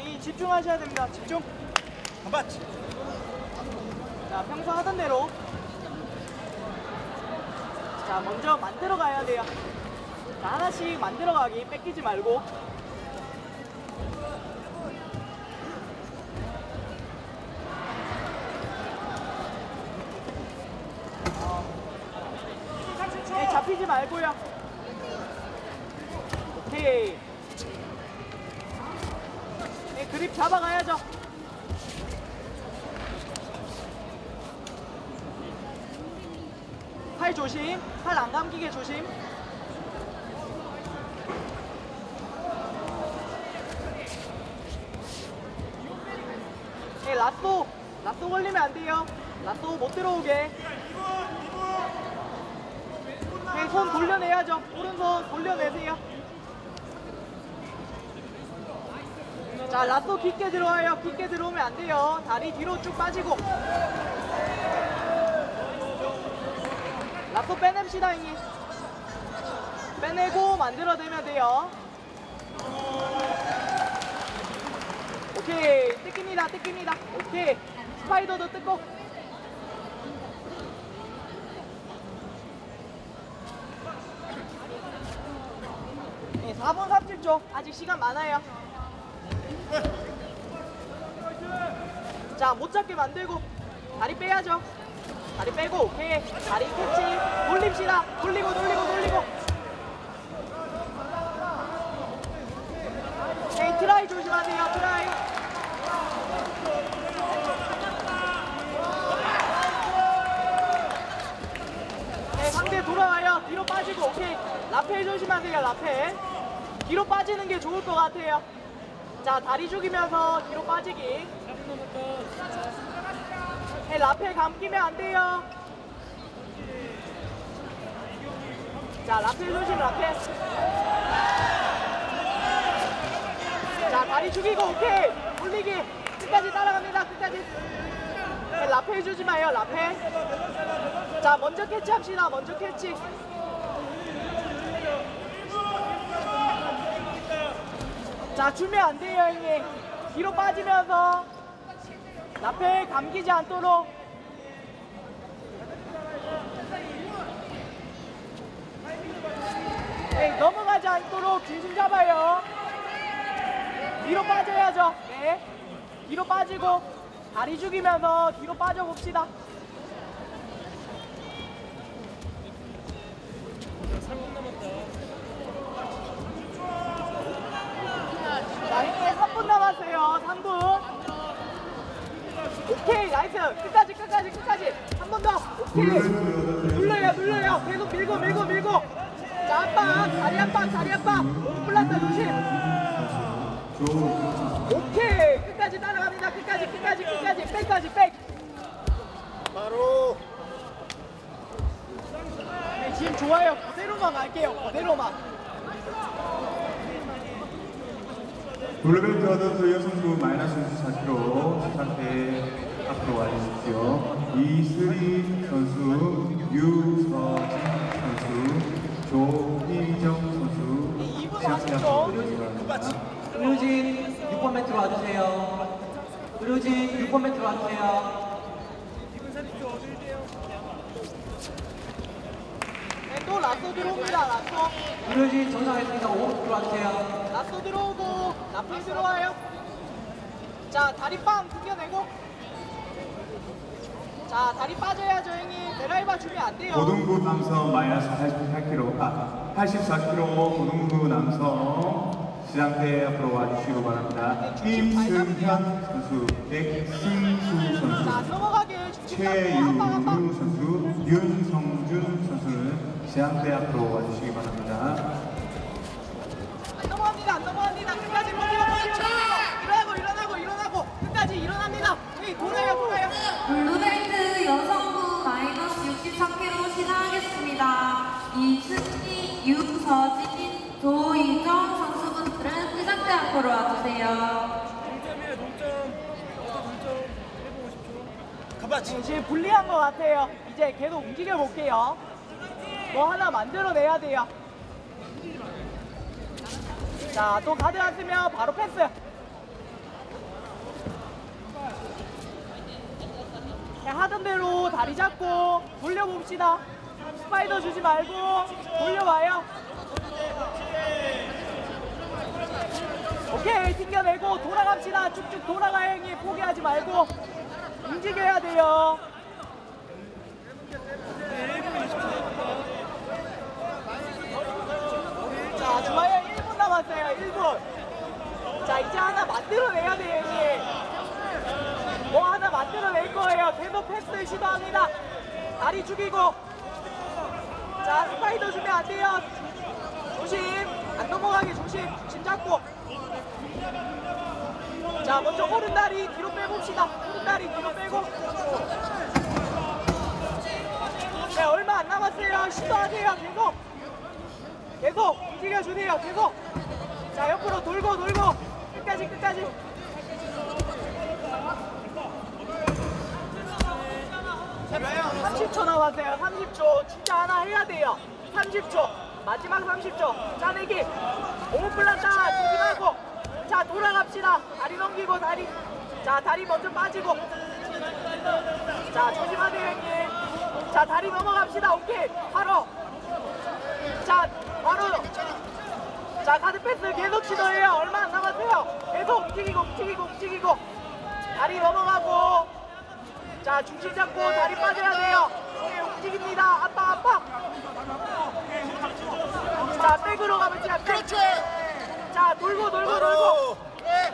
이 집중하셔야 됩니다. 집중. 반바치. 자, 평소 하던 대로. 자, 먼저 만들어 가야 돼요. 자, 하나씩 만들어 가기. 뺏기지 말고. 네, 잡히지 말고요. 오케이. 네, 그립 잡아가야죠. 팔 조심. 팔 안 감기게 조심. 네, 라쏘 걸리면 안 돼요. 라쏘 못 들어오게. 네, 손 돌려내야죠. 오른손 돌려내세요. 자, 라쏘 깊게 들어와요. 깊게 들어오면 안 돼요. 다리 뒤로 쭉 빠지고. 라쏘 빼냅시다, 형님. 빼내고 만들어내면 돼요. 오케이. 뜯깁니다. 오케이. 스파이더도 뜯고. 네, 4분 30초. 아직 시간 많아요. 자, 못 잡게 만들고. 다리 빼야죠. 다리 빼고. 오케이. 다리 캐치. 돌립시다. 돌리고. 오케이. 트라이 조심하세요. 트라이. 네, 상대 돌아와요. 뒤로 빠지고. 오케이. 라펠 조심하세요. 라펠. 뒤로 빠지는 게 좋을 것 같아요. 자, 다리 죽이면서 뒤로 빠지기. 네, 라펠 감기면 안 돼요. 자, 라펠 조심, 라펠. 자, 다리 죽이고. 오케이. 올리기. 끝까지 따라갑니다. 끝까지. 네, 라펠 주지 마요. 라펠. 자, 먼저 캐치합시다. 먼저 캐치. 자, 주면 안 돼요, 형님. 뒤로 빠지면서 라펠 감기지 않도록. 네, 넘어가지 않도록 중심 잡아요. 뒤로 빠져야죠. 네, 뒤로 빠지고 다리 죽이면서 뒤로 빠져봅시다. 자, 이제 3분 남았어요. 3분. 오케이, 나이스. 끝까지. 한 번 더. 오케이. 눌러요. 계속 밀고. 자, 압박. 다리 압박. 플란타 조심. 오케이. 끝까지 따라갑니다. 끝까지. 백. 바로. 네, 지금 좋아요. 그대로만 갈게요. 그대로만. 블루벨트 얻은 도현 선수 마이너스 4kg 시상대 앞으로 와주십시오. 이슬이 선수, 유서진 선수, 조희정 선수 시상대 앞으로 와주십시오. 의료진 6번 매트로 와주세요. 의료진 6번 매트로 와주세요. 네, 또 라쏘 들어옵니다. 라쏘. 의료진 정상했습니다. 5번 매트로 와주세요. 라쏘 들어오고 라펠 들어와요. 자, 다리 빵 튕겨내고. 자, 다리 빠져야죠, 형님. 드라이버 주면 안 돼요. 고등부 남성 마이너스 84kg 고등부 남성 시상대 앞으로 와주시기 바랍니다. 임승현 선수, 백승수 자, 선수, 넘어가게 중심 잡고 최유루 압박. 선수, 윤성준 선수는 시상대 앞으로 와주시기 바랍니다. 안 넘어갑니다. 끝까지 버티고. 일어나고. 끝까지 일어납니다. 네, 돌아요. 블루벨트 여성부 마이너스 64kg 시상하겠습니다. 이승희, 유서진, 조희정 선수분들은 시상대 앞으로 와주세요. 네, 지금 불리한 것 같아요. 이제 계속 움직여 볼게요. 뭐 하나 만들어내야 돼요. 자, 또 가드 안 쓰면 바로 패스. 그냥 하던 대로 다리 잡고 돌려봅시다. 스파이더 주지 말고 돌려와요. 오케이, 튕겨내고 돌아갑시다. 쭉쭉 돌아가요 형님. 포기하지 말고 움직여야 돼요. 자, 좋아요. 1분 남았어요. 1분. 자, 이제 하나 만들어내야 돼요 형님. 뭐 하나 만들어낼 거예요. 계속 패스 시도합니다. 다리 죽이고. 자, 스파이더 주면 안 돼요. 조심. 안 넘어가게 조심. 심 잡고. 자, 먼저 오른다리 뒤로 빼봅시다. 오른다리 뒤로 빼고. 네, 얼마 안 남았어요. 시도하세요. 계속 움직여주세요. 계속. 자, 옆으로 돌고 끝까지 30초 남았어요. 30초. 진짜 하나 해야 돼요. 30초. 마지막 30초. 짜내기. 오므플란타 조심하고. 자, 돌아갑시다. 다리 넘기고 다리. 자, 다리 먼저 빠지고. 자, 조심하세요 형님. 자, 다리 넘어갑시다. 오케이. 바로. 자, 바로. 자, 카드 패스 계속 시도해요. 얼마 안 남았어요. 계속 움직이고. 다리 넘어가고. 자, 중심 잡고 다리 빠져야 돼요. 오케이, 움직입니다. 압박. 자, 백으로 가면 그렇지. 자, 돌고. 네.